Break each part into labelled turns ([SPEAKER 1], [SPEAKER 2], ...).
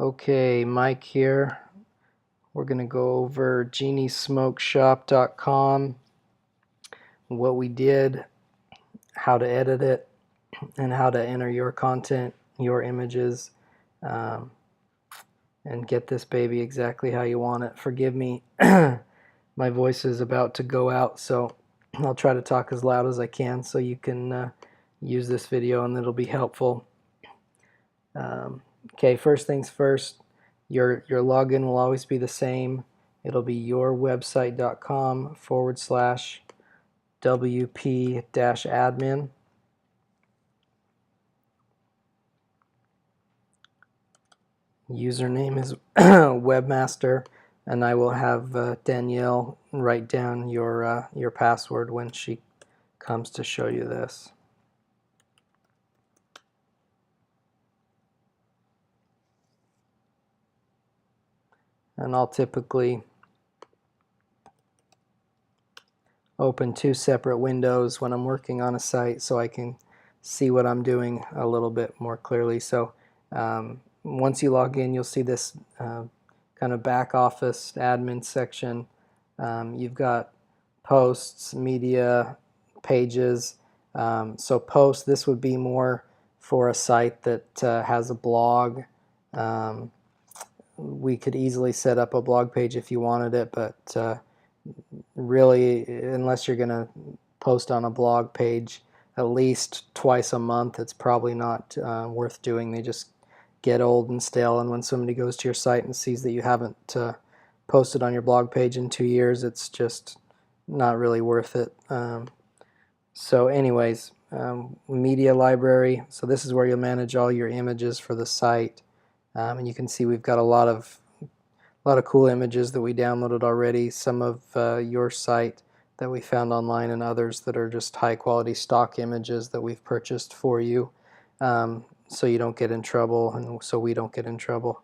[SPEAKER 1] Okay, Mike here. We're going to go over jeaniesmokeshop.com, what we did, how to edit it, and how to enter your content, your images, and get this baby exactly how you want it. Forgive me, my voice is about to go out, so I'll try to talk as loud as I can so you can use this video and it'll be helpful. Okay, first things first, your login will always be the same. It'll be yourwebsite.com/wp-admin. Username is webmaster, and I will have Danielle write down your password when she comes to show you this. And I'll typically open two separate windows when I'm working on a site so I can see what I'm doing a little bit more clearly. So once you log in, you'll see this kind of back office admin section. You've got posts, media, pages. So posts, this would be more for a site that has a blog. We could easily set up a blog page if you wanted it, but really, unless you're going to post on a blog page at least twice a month, it's probably not worth doing. They just get old and stale, and when somebody goes to your site and sees that you haven't posted on your blog page in 2 years, it's just not really worth it. So anyways, media library, so this is where you'll manage all your images for the site. And you can see we've got a lot of cool images that we downloaded already, some of your site that we found online, and others that are just high quality stock images that we've purchased for you, so you don't get in trouble and so we don't get in trouble.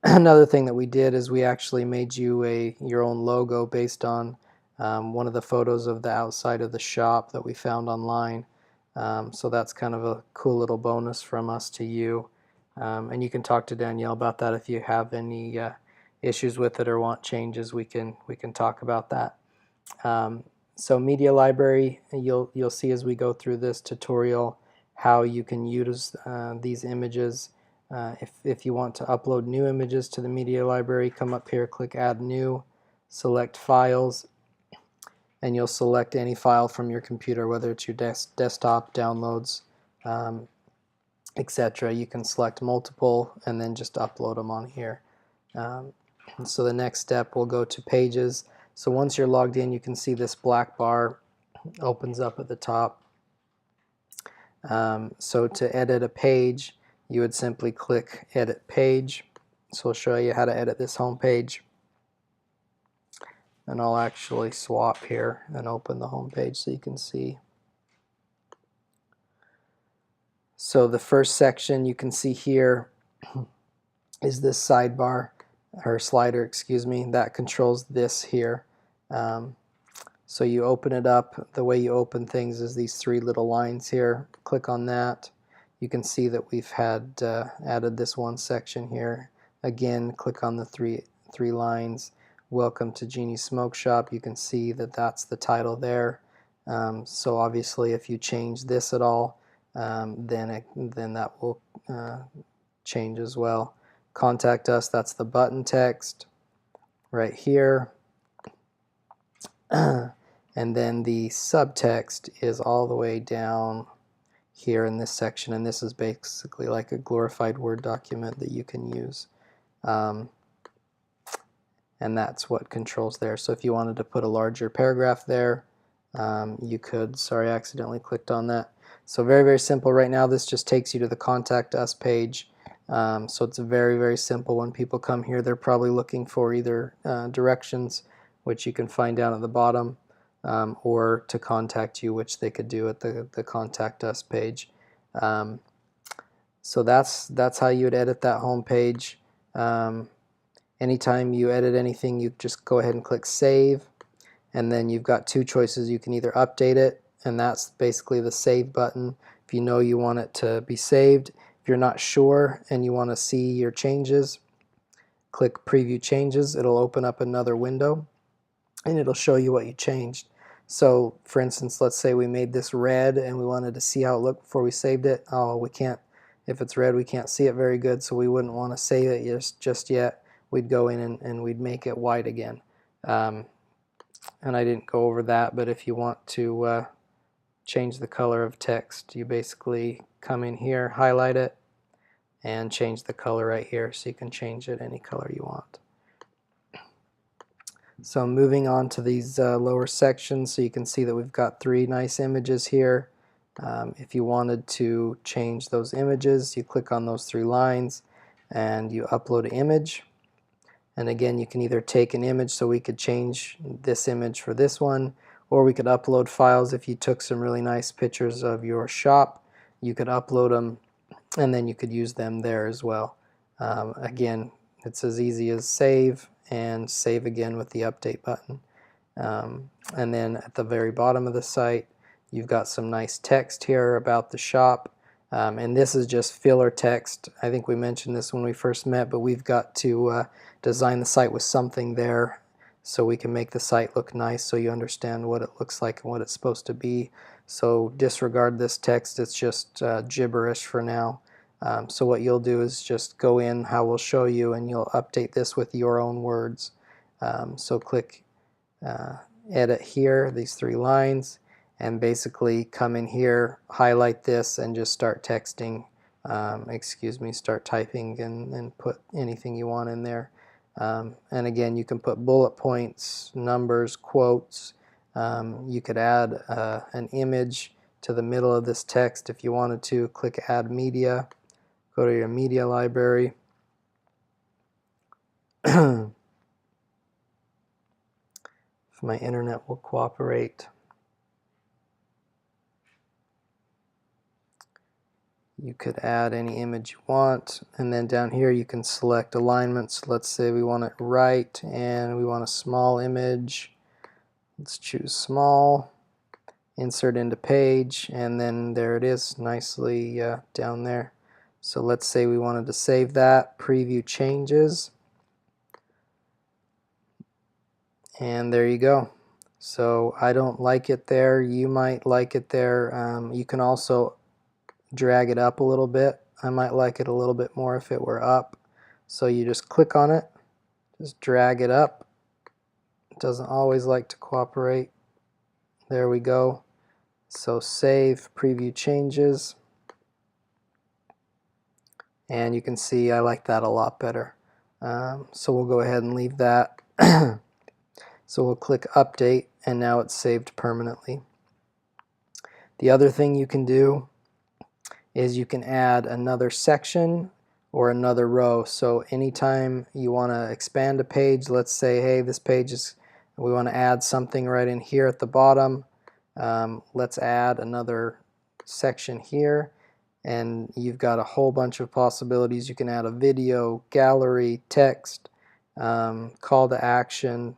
[SPEAKER 1] Another thing that we did is we actually made you your own logo based on one of the photos of the outside of the shop that we found online. So that's kind of a cool little bonus from us to you. And you can talk to Danielle about that if you have any issues with it or want changes. We can talk about that. So media library, you'll see as we go through this tutorial how you can use these images. If you want to upload new images to the media library, come up here, click Add New, select Files, and you'll select any file from your computer, whether it's your desktop, downloads, etc. You can select multiple and then just upload them on here. So the next step, we'll go to Pages. So once you're logged in, you can see this black bar opens up at the top. So to edit a page, you would simply click Edit Page. So I'll show you how to edit this home page. And I'll actually swap here and open the home page so you can see. So the first section you can see here is this sidebar, or slider, excuse me, that controls this here. So you open it up. The way you open things is these three little lines here. Click on that. You can see that we've had added this one section here. Again, click on the three lines. Welcome to Jeanie's Smoke Shop. You can see that that's the title there. So obviously if you change this at all, then that will change as well. Contact us, that's the button text right here. And then the subtext is all the way down here in this section, and this is basically like a glorified Word document that you can use. And that's what controls there. So if you wanted to put a larger paragraph there, you could. Sorry, I accidentally clicked on that. So very, very simple. Right now this just takes you to the Contact Us page. So it's very, very simple. When people come here, they're probably looking for either directions, which you can find down at the bottom, or to contact you, which they could do at the Contact Us page. So that's how you would edit that home page. Anytime you edit anything, you just go ahead and click Save, and then you've got two choices. You can either update it, and that's basically the Save button if you know you want it to be saved. If you're not sure and you want to see your changes, click Preview Changes. It'll open up another window and it'll show you what you changed. So for instance, let's say we made this red and we wanted to see how it looked before we saved it. Oh, we can't, if it's red we can't see it very good, so we wouldn't want to save it just yet. We'd go in and we'd make it white again. And I didn't go over that, but if you want to change the color of text, you basically come in here, highlight it, and change the color right here, so you can change it any color you want. So moving on to these lower sections, so you can see that we've got 3 nice images here. If you wanted to change those images, you click on those 3 lines and you upload an image. And again, you can either take an image, so we could change this image for this one, or we could upload files. If you took some really nice pictures of your shop, you could upload them and then you could use them there as well. Again, it's as easy as save and save again with the update button. And then at the very bottom of the site, you've got some nice text here about the shop. And this is just filler text. I think we mentioned this when we first met, but we've got to design the site with something there so we can make the site look nice, so you understand what it looks like and what it's supposed to be. So disregard this text, it's just gibberish for now. So what you'll do is just go in how we'll show you, and you'll update this with your own words. So click edit here, these 3 lines, and basically come in here, highlight this, and just start texting, start typing and put anything you want in there. And again, you can put bullet points, numbers, quotes. You could add an image to the middle of this text if you wanted to. Click Add Media, go to your media library. If my internet will cooperate. You could add any image you want, and then down here you can select alignments. Let's say we want it right and we want a small image. Let's choose small, insert into page, and then there it is nicely down there. So let's say we wanted to save that, preview changes, and there you go. So I don't like it there, you might like it there. You can also drag it up a little bit. I might like it a little bit more if it were up. So you just click on it, just drag it up. It doesn't always like to cooperate. There we go. So save, preview changes, and you can see I like that a lot better. So we'll go ahead and leave that. So we'll click update, and now it's saved permanently. The other thing you can do is you can add another section or another row. So anytime you want to expand a page, let's say, hey, this page is, we want to add something right in here at the bottom. Let's add another section here, and you've got a whole bunch of possibilities. You can add a video, gallery, text, call to action.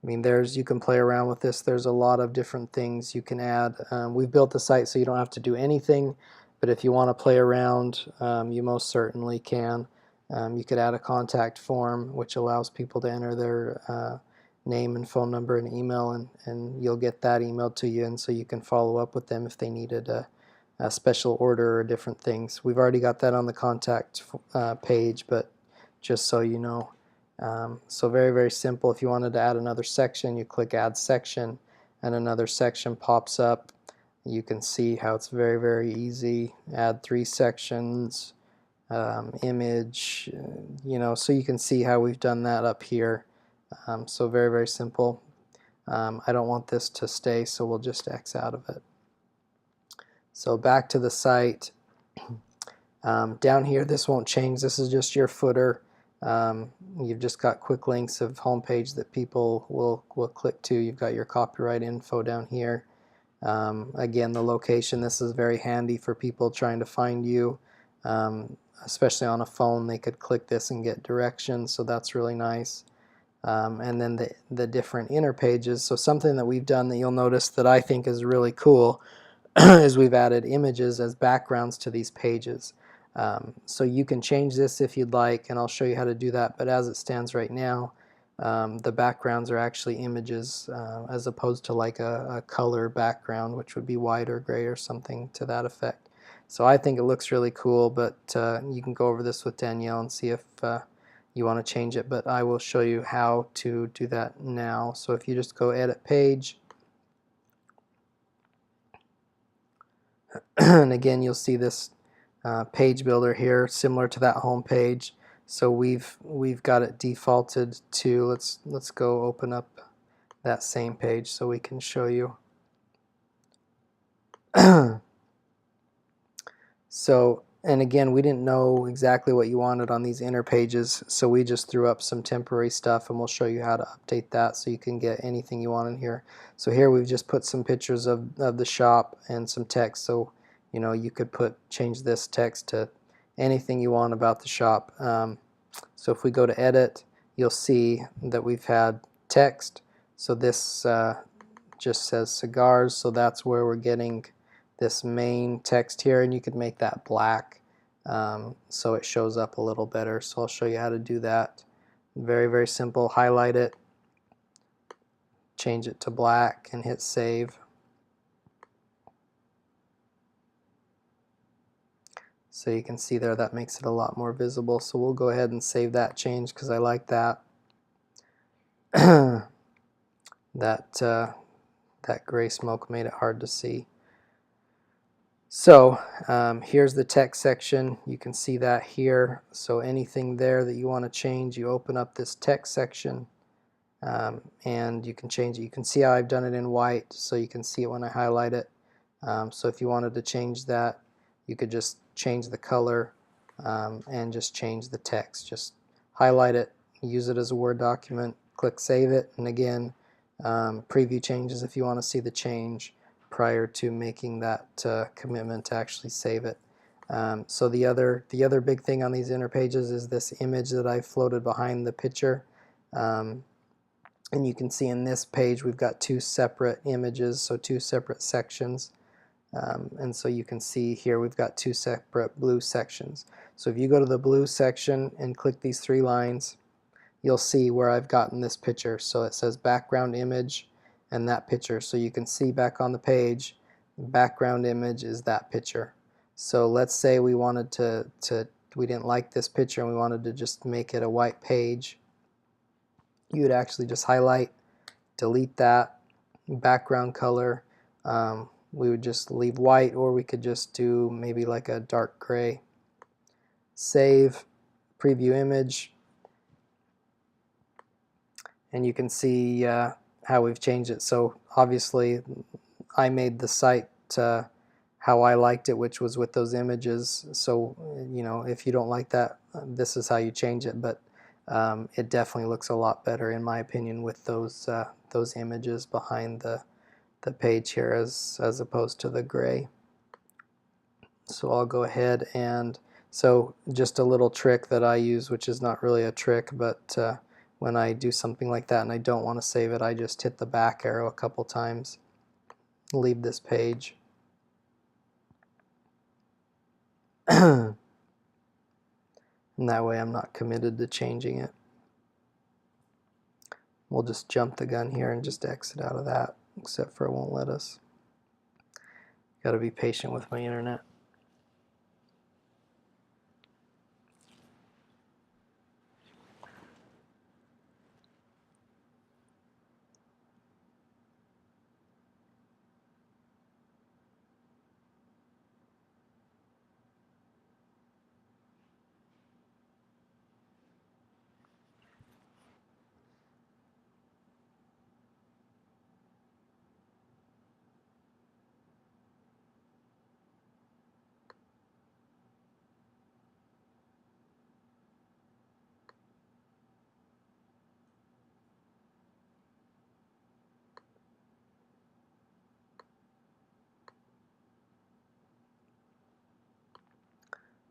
[SPEAKER 1] I mean, you can play around with this. There's a lot of different things you can add. We've built the site so you don't have to do anything, but if you want to play around, you most certainly can. You could add a contact form, which allows people to enter their name and phone number and email, and you'll get that emailed to you, and so you can follow up with them if they needed a special order or different things. We've already got that on the contact page, but just so you know. So very, very simple. If you wanted to add another section, you click Add Section, and another section pops up. You can see how it's very, very easy. Add 3 sections, image, so you can see how we've done that up here. So very, very simple. I don't want this to stay, so we'll just X out of it. So back to the site. Down here, this won't change. This is just your footer. You've just got quick links of homepage that people will click to. You've got your copyright info down here. Again, the location, this is very handy for people trying to find you, especially on a phone. They could click this and get directions, so that's really nice. And then the different inner pages. So something that we've done that you'll notice that I think is really cool is we've added images as backgrounds to these pages. So you can change this if you'd like, and I'll show you how to do that, but as it stands right now, the backgrounds are actually images as opposed to like a color background, which would be white or gray or something to that effect. So I think it looks really cool, but you can go over this with Danielle and see if you want to change it, but I will show you how to do that now. So if you just go edit page, and again you'll see this page builder here similar to that home page. So we've got it defaulted to, let's go open up that same page so we can show you. So, and again, we didn't know exactly what you wanted on these inner pages, so we just threw up some temporary stuff, and we'll show you how to update that so you can get anything you want in here. So here we've just put some pictures of the shop and some text, so you know you could change this text to anything you want about the shop. So if we go to edit, you'll see that we've had text. So this just says cigars, so that's where we're getting this main text here, and you could make that black so it shows up a little better. So I'll show you how to do that. Very, very simple. Highlight it, change it to black, and hit save. So you can see there that makes it a lot more visible. So we'll go ahead and save that change because I like that. That gray smoke made it hard to see. So here's the text section. You can see that here. So anything there that you want to change, you open up this text section and you can change it. You can see how I've done it in white, so you can see it when I highlight it. So if you wanted to change that, you could just change the color and just change the text. Just highlight it, use it as a Word document, click Save It, and again, preview changes if you want to see the change prior to making that commitment to actually save it. So the other big thing on these inner pages is this image that I floated behind the picture. And you can see in this page we've got two separate images, so two separate sections. And so you can see here we've got two separate blue sections. So if you go to the blue section and click these three lines, you'll see where I've gotten this picture. So it says background image and that picture. So you can see back on the page, the background image is that picture. So let's say we wanted we didn't like this picture and we wanted to just make it a white page. You would actually just highlight, delete that background color. We would just leave white, or we could just do maybe like a dark gray. Save, preview image, and you can see how we've changed it. So obviously I made the site how I liked it, which was with those images. So you know, if you don't like that, this is how you change it. But it definitely looks a lot better in my opinion with those images behind the page here as opposed to the gray. So I'll go ahead and, so just a little trick that I use, which is not really a trick, but when I do something like that and I don't want to save it, I just hit the back arrow a couple times, leave this page. And that way I'm not committed to changing it. We'll just jump the gun here and just exit out of that, except for it won't let us. Got to be patient with my internet.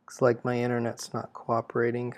[SPEAKER 1] Looks like my internet's not cooperating.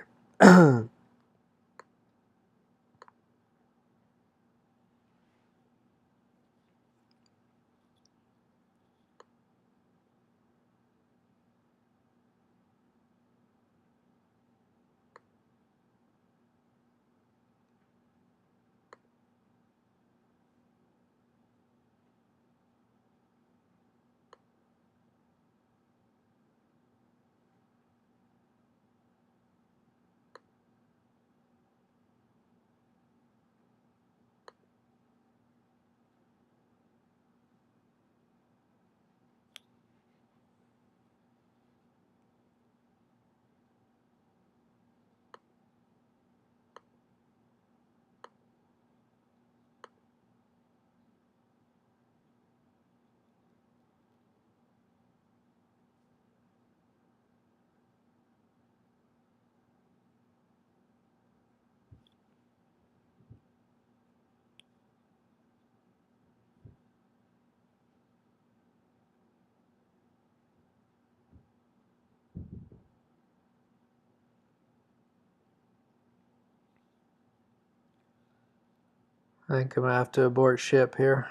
[SPEAKER 1] I think I'm gonna have to abort ship here.